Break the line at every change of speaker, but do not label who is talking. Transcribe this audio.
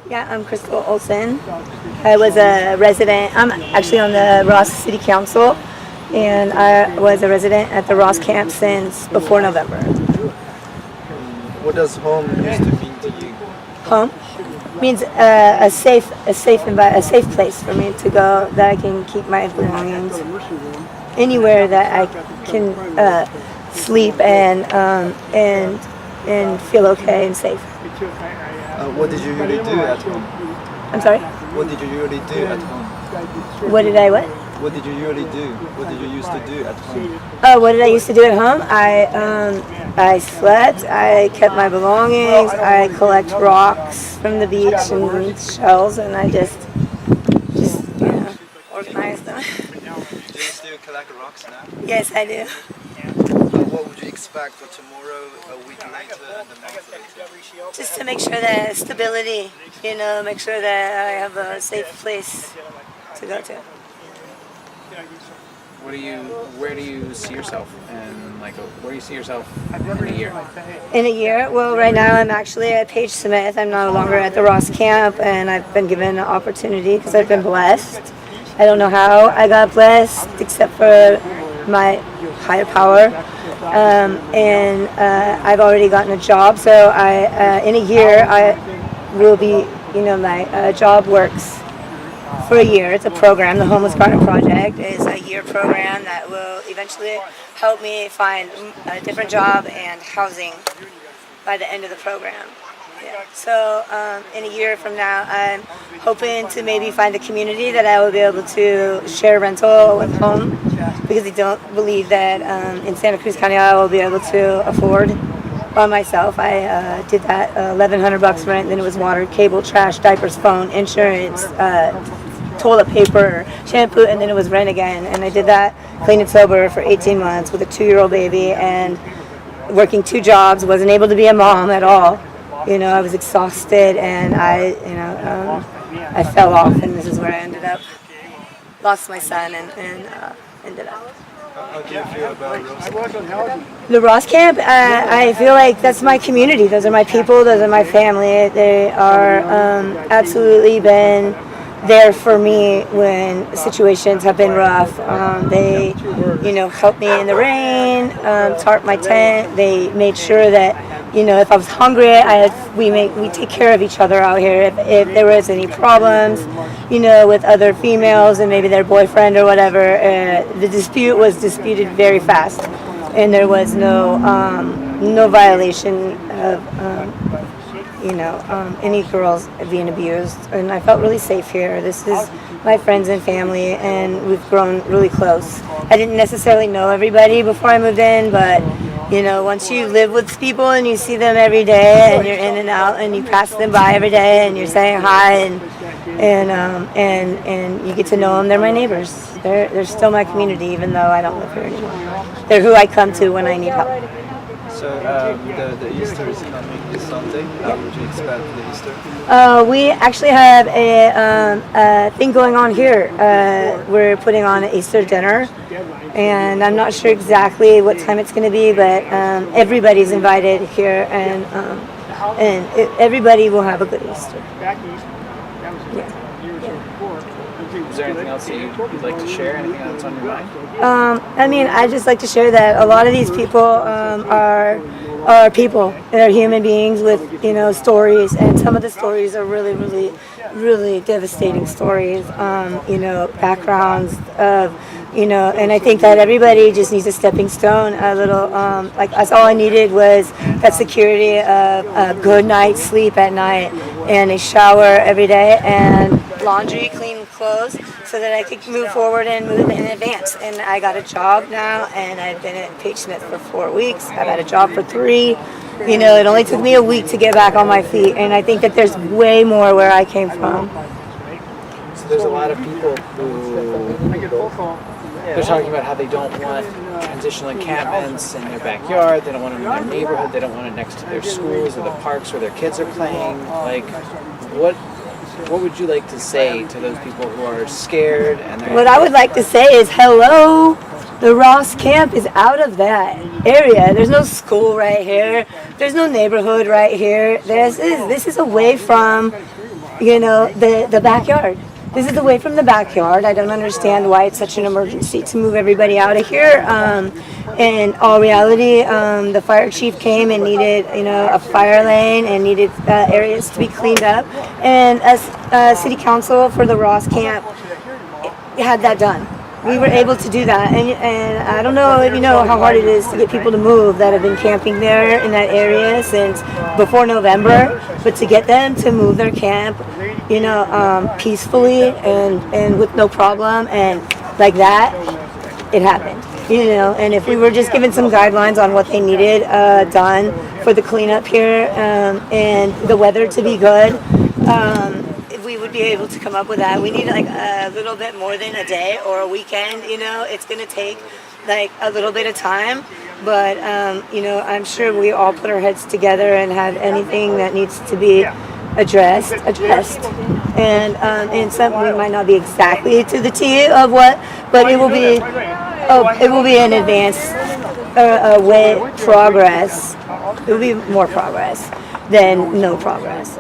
Yeah, I'm Crystal Olsen. I was a resident. I'm actually on the Ross City Council, and I was a resident at the Ross camp since before November.
What does home used to mean to you?
Home means a safe place for me to go, that I can keep my belongings. Anywhere that I can sleep and feel okay and safe.
What did you really do at home?
I'm sorry?
What did you really do at home?
What did I what?
What did you really do? What did you used to do at home?
Oh, what did I used to do at home? I slept. I kept my belongings. I collect rocks from the beach and shells, and I just organize them.
Do you still collect rocks now?
Yes, I do.
What would you expect for tomorrow, a week later, and a month later?
Just to make sure that stability, make sure that I have a safe place to go to.
Where do you see yourself, and where do you see yourself in a year?
In a year? Well, right now I'm actually at Page Smith. I'm no longer at the Ross camp, and I've been given an opportunity because I've been blessed. I don't know how I got blessed, except for my higher power. I've already gotten a job, so in a year I will be, my job works for a year. It's a program. The Homeless Garden Project is a year program that will eventually help me find a different job and housing by the end of the program. Yeah. So in a year from now, I'm hoping to maybe find a community that I will be able to share rental with home, because I don't believe that in Santa Cruz County I will be able to afford by myself. I did that $1,100 rent, then it was water, cable, trash, diapers, phone, insurance, toilet paper, shampoo, and then it was rent again. And I did that clean and sober for 18 months with a 2-year-old baby and working 2 jobs. Wasn't able to be a mom at all. I was exhausted, and I fell off, and this is where I ended up. Lost my son and ended up.
How do you feel about Ross?
The Ross camp, I feel like that's my community. Those are my people. Those are my family. They are absolutely been there for me when situations have been rough. They, helped me in the rain, tarp my tent. They made sure that, if I was hungry, we take care of each other out here. If there was any problems, with other females and maybe their boyfriend or whatever, the dispute was disputed very fast, and there was no violation of any girls being abused. And I felt really safe here. This is my friends and family, and we've grown really close. I didn't necessarily know everybody before I moved in, but once you live with people and you see them every day, and you're in and out, and you pass them by every day, and you're saying hi, and you get to know them. They're my neighbors. They're still my community, even though I don't live here anymore. They're who I come to when I need help.
So the Easter is coming this Sunday. How would you expect the Easter?
We actually have a thing going on here. We're putting on an Easter dinner, and I'm not sure exactly what time it's going to be, but everybody's invited here, and everybody will have a good Easter. Yeah.
Is there anything else that you'd like to share? Anything that's on your mind?
I'd just like to share that a lot of these people are people. They're human beings with, stories, and some of the stories are really, really, really devastating stories. Backgrounds of, and I think that everybody just needs a stepping stone, a little, that's all I needed was that security of a good night's sleep at night, and a shower every day, and laundry, clean clothes, so that I could move forward and move in advance. And I got a job now, and I've been at Page Smith for 4 weeks. I've had a job for 3. It only took me a week to get back on my feet, and I think that there's way more where I came from.
So there's a lot of people who they're talking about how they don't want transitional encampments in their backyard, they don't want them in their neighborhood, they don't want it next to their schools or the parks where their kids are playing. What would you like to say to those people who are scared?
What I would like to say is, hello, the Ross camp is out of that area. There's no school right here. There's no neighborhood right here. This is away from the backyard. This is away from the backyard. I don't understand why it's such an emergency to move everybody out of here. In all reality, the fire chief came and needed, a fire lane and needed areas to be cleaned up. And as city council for the Ross camp had that done. We were able to do that, and I don't know if you know how hard it is to get people to move that have been camping there in that area since before November, but to get them to move their camp, peacefully and with no problem, and like that, it happened. And if we were just given some guidelines on what they needed done for the cleanup here, and the weather to be good, we would be able to come up with that. We need like a little bit more than a day or a weekend. It's going to take like a little bit of time, but I'm sure we all put our heads together and have anything that needs to be addressed. And some we might not be exactly to the T of what, but it will be an advance, progress. It will be more progress than no progress.